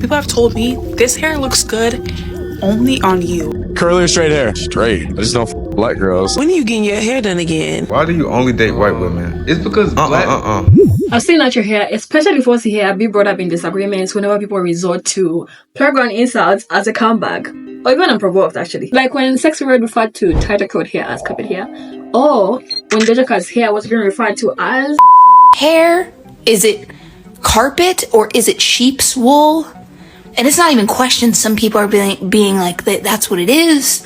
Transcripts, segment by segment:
People have told me this hair looks good only on you. Curly or straight hair? Straight. I just don't black girls. When are you getting your hair done again? Why do you only date white women? It's because black. I've seen natural hair, especially for hair, be brought up in disagreements whenever people resort to playground insults as a comeback. Or even unprovoked, actually. Like when Sexy Red referred to tighter curled hair as carpet hair. Or when Doja Cat's hair was being referred to as hair. Is it carpet or is it sheep's wool? And it's not even questioned. Some people are being like, that's what it is.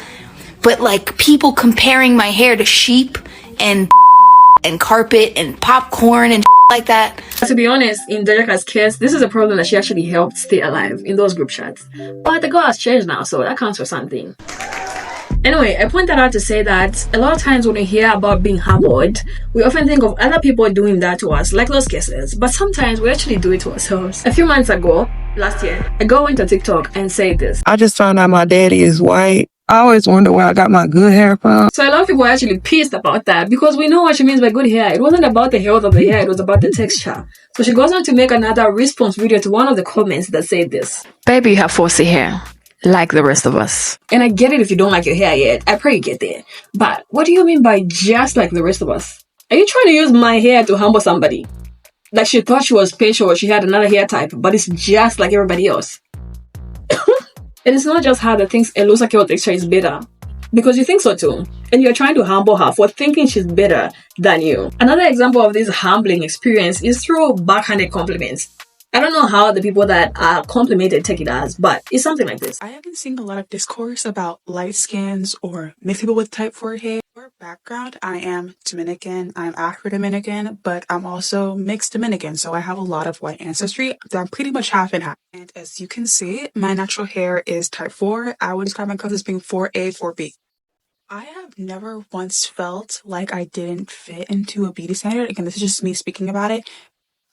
But like people comparing my hair to sheep and carpet and popcorn and like that. To be honest, in Doja Cat's case, this is a problem that she actually helped stay alive in those group chats. But the girl has changed now, so that counts for something. Anyway, I point that out to say that a lot of times when we hear about being harbored, we often think of other people doing that to us, like those cases. But sometimes we actually do it to ourselves. A few months ago, last year, a girl went to TikTok and said this. I just found out my daddy is white. I always wonder where I got my good hair from. So a lot of people are actually pissed about that because we know what she means by good hair. It wasn't about the health of the hair, it was about the texture. So she goes on to make another response video to one of the comments that said this. Baby, you have 4C hair, like the rest of us. And I get it if you don't like your hair yet. I pray you get there. But what do you mean by just like the rest of us? Are you trying to use my hair to humble somebody? Like she thought she was special or she had another hair type, but it's just like everybody else. And it's not just her that thinks a loose hair texture is better. Because you think so too. And you're trying to humble her for thinking she's better than you. Another example of this humbling experience is through backhanded compliments. I don't know how the people that are complimented take it as, but it's something like this. I haven't seen a lot of discourse about light skins or mixed people with type 4 hair. For background, I am Dominican, I'm Afro-Dominican, but I'm also mixed Dominican, so I have a lot of white ancestry. I'm pretty much half and half. And as you can see, my natural hair is type 4. I would describe myself as being 4A, 4B. I have never once felt like I didn't fit into a beauty standard. Again, this is just me speaking about it.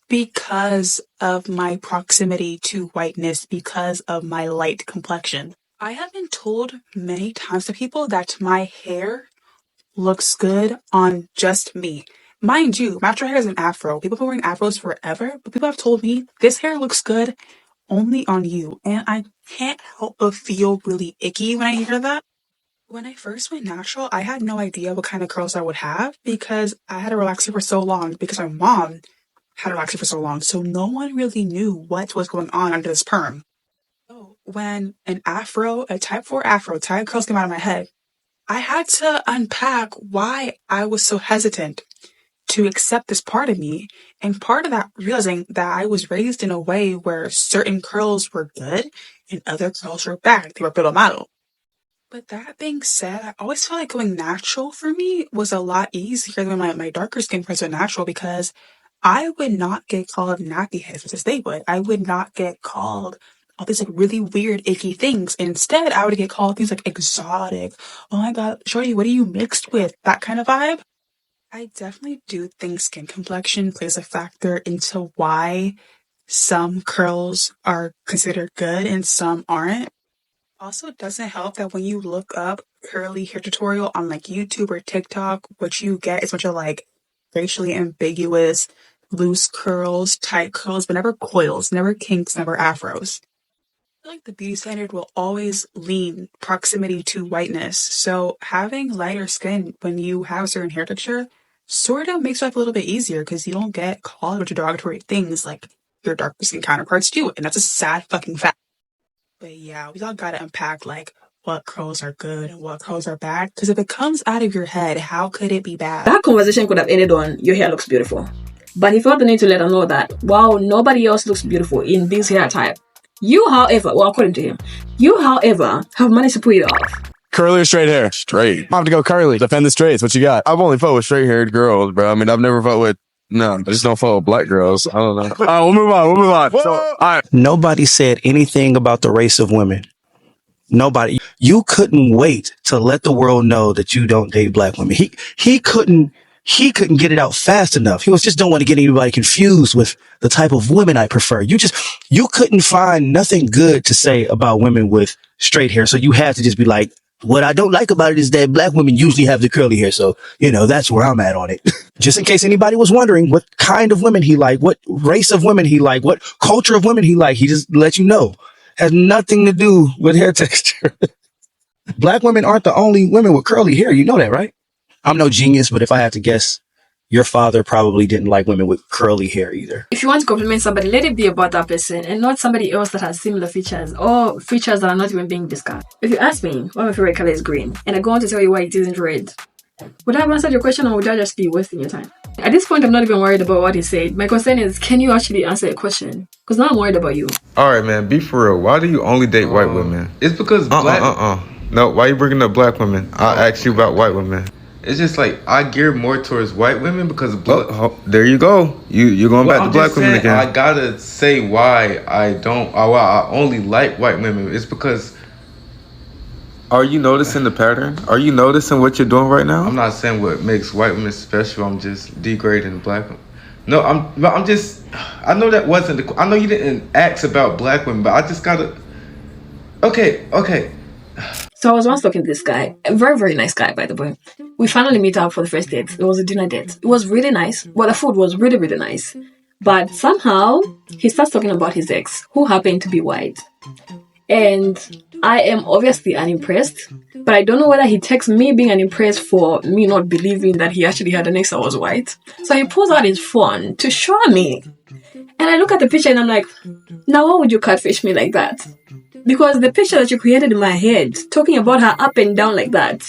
Because of my proximity to whiteness, because of my light complexion. I have been told many times to people that my hair looks good on just me. Mind you, my natural hair is an afro. People have been wearing afros forever, but people have told me this hair looks good only on you. And I can't help but feel really icky when I hear that. When I first went natural, I had no idea what kind of curls I would have because I had a relaxer for so long because my mom had a relaxer for so long, so no one really knew what was going on under this perm. So when an afro, a type 4 afro, tight curls came out of my head, I had to unpack why I was so hesitant to accept this part of me, and part of that realizing that I was raised in a way where certain curls were good and other curls were bad. They were pelo malo. But that being said, I always felt like going natural for me was a lot easier than my darker skin friends went natural because I would not get called nappy heads, which is they would. I would not get called all these like really weird, icky things. Instead, I would get called things like exotic. Oh my God, shorty, what are you mixed with? That kind of vibe. I definitely do think skin complexion plays a factor into why some curls are considered good and some aren't. Also, it doesn't help that when you look up curly hair tutorial on like YouTube or TikTok, what you get is a bunch of like racially ambiguous, loose curls, tight curls, but never coils, never kinks, never afros. I feel like the beauty standard will always lean proximity to whiteness. So having lighter skin when you have a certain hair texture sort of makes life a little bit easier because you don't get called with derogatory things like your darker skin counterparts do. And that's a sad fucking fact. But yeah, we all gotta unpack like what curls are good and what curls are bad. Because if it comes out of your head, how could it be bad? That conversation could have ended on, your hair looks beautiful. But he felt the need to let her know that, wow, nobody else looks beautiful in this hair type. You, however, well, according to him, you, however, have managed to pull it off. Curly or straight hair? Straight. I have to go curly. Defend the straights. What you got? I've only fought with straight haired girls, bro. I mean, I've never fought with, no, I just don't fought with black girls. I don't know. All right, we'll move on. So, all right. Nobody said anything about the race of women. Nobody. You couldn't wait to let the world know that you don't date black women. He couldn't get it out fast enough. He was just don't want to get anybody confused with the type of women I prefer. You couldn't find nothing good to say about women with straight hair. So you had to just be like, What I don't like about it is that black women usually have the curly hair. So, that's where I'm at on it. Just in case anybody was wondering what kind of women he like, what race of women he like, what culture of women he like, he just let you know. Has nothing to do with hair texture. Black women aren't the only women with curly hair. You know that, right? I'm no genius, but if I had to guess, your father probably didn't like women with curly hair either. If you want to compliment somebody, let it be about that person and not somebody else that has similar features or features that are not even being discussed. If you ask me, one of my favorite color is green, and I go on to tell you why it isn't red, would I have answered your question or would I just be wasting your time? At this point, I'm not even worried about what he said. My concern is, can you actually answer a question? Because now I'm worried about you. All right, man. Be for real. Why do you only date white women? It's because black. No, why you bringing up black women? I asked you about white women. It's just like I gear more towards white women because of there you go. You're going back to black women again. I gotta say why I only like white women. It's because. Are you noticing the pattern? Are you noticing what you're doing right now? I'm not saying what makes white women special. I'm just degrading black women. No, I'm just. I know that wasn't. I know you didn't ask about black women, but I just gotta. Okay. So I was once talking to this guy, a very, very nice guy, by the way. We finally meet up for the first date. It was a dinner date. It was really nice. Well, the food was really, really nice. But somehow, he starts talking about his ex, who happened to be white. And I am obviously unimpressed, but I don't know whether he takes me being unimpressed for me not believing that he actually had an ex that was white. So he pulls out his phone to show me. And I look at the picture and I'm like, now why would you catfish me like that? Because the picture that you created in my head, talking about her up and down like that,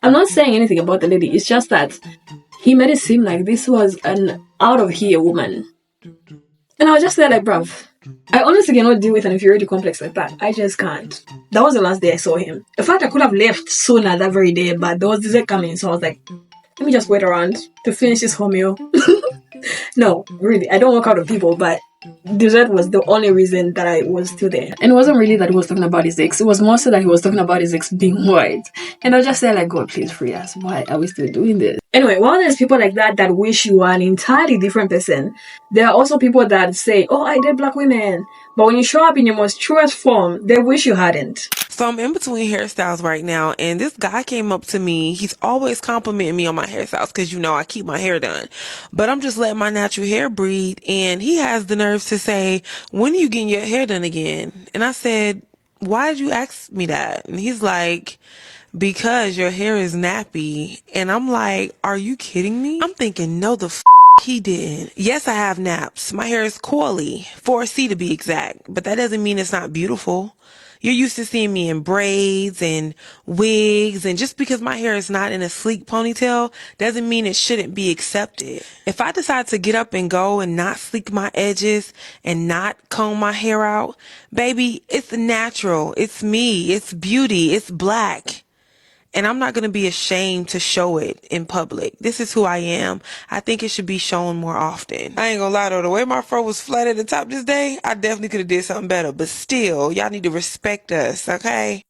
I'm not saying anything about the lady. It's just that he made it seem like this was an out of here woman. And I was just there like, bruv, I honestly cannot deal with an inferiority complex like that. I just can't. That was the last day I saw him. In fact, I could have left sooner that very day, but there was dessert coming, so I was like, let me just wait around to finish this whole meal. No, really, I don't work out on people, but dessert was the only reason that I was still there. And it wasn't really that he was talking about his ex. It was more so that he was talking about his ex being white. And I was just saying like, God, please free us. Why are we still doing this? Anyway, while there's people like that wish you were an entirely different person, there are also people that say, oh, I date black women. But when you show up in your most truest form, they wish you hadn't. So I'm in between hairstyles right now, and this guy came up to me. He's always complimenting me on my hairstyles because, I keep my hair done. But I'm just letting my natural hair breathe, and he has the nerves to say, when are you getting your hair done again? And I said, why did you ask me that? And he's like, because your hair is nappy. And I'm like, are you kidding me? I'm thinking, no, the he didn't. Yes, I have naps. My hair is coily, 4C to be exact, but that doesn't mean it's not beautiful. You're used to seeing me in braids and wigs, and just because my hair is not in a sleek ponytail doesn't mean it shouldn't be accepted. If I decide to get up and go and not sleek my edges and not comb my hair out, baby, it's natural. It's me. It's beauty. It's black. And I'm not going to be ashamed to show it in public. This is who I am. I think it should be shown more often. I ain't gonna lie though, the way my fro was flat at the top this day, I definitely could have did something better. But still, y'all need to respect us, okay?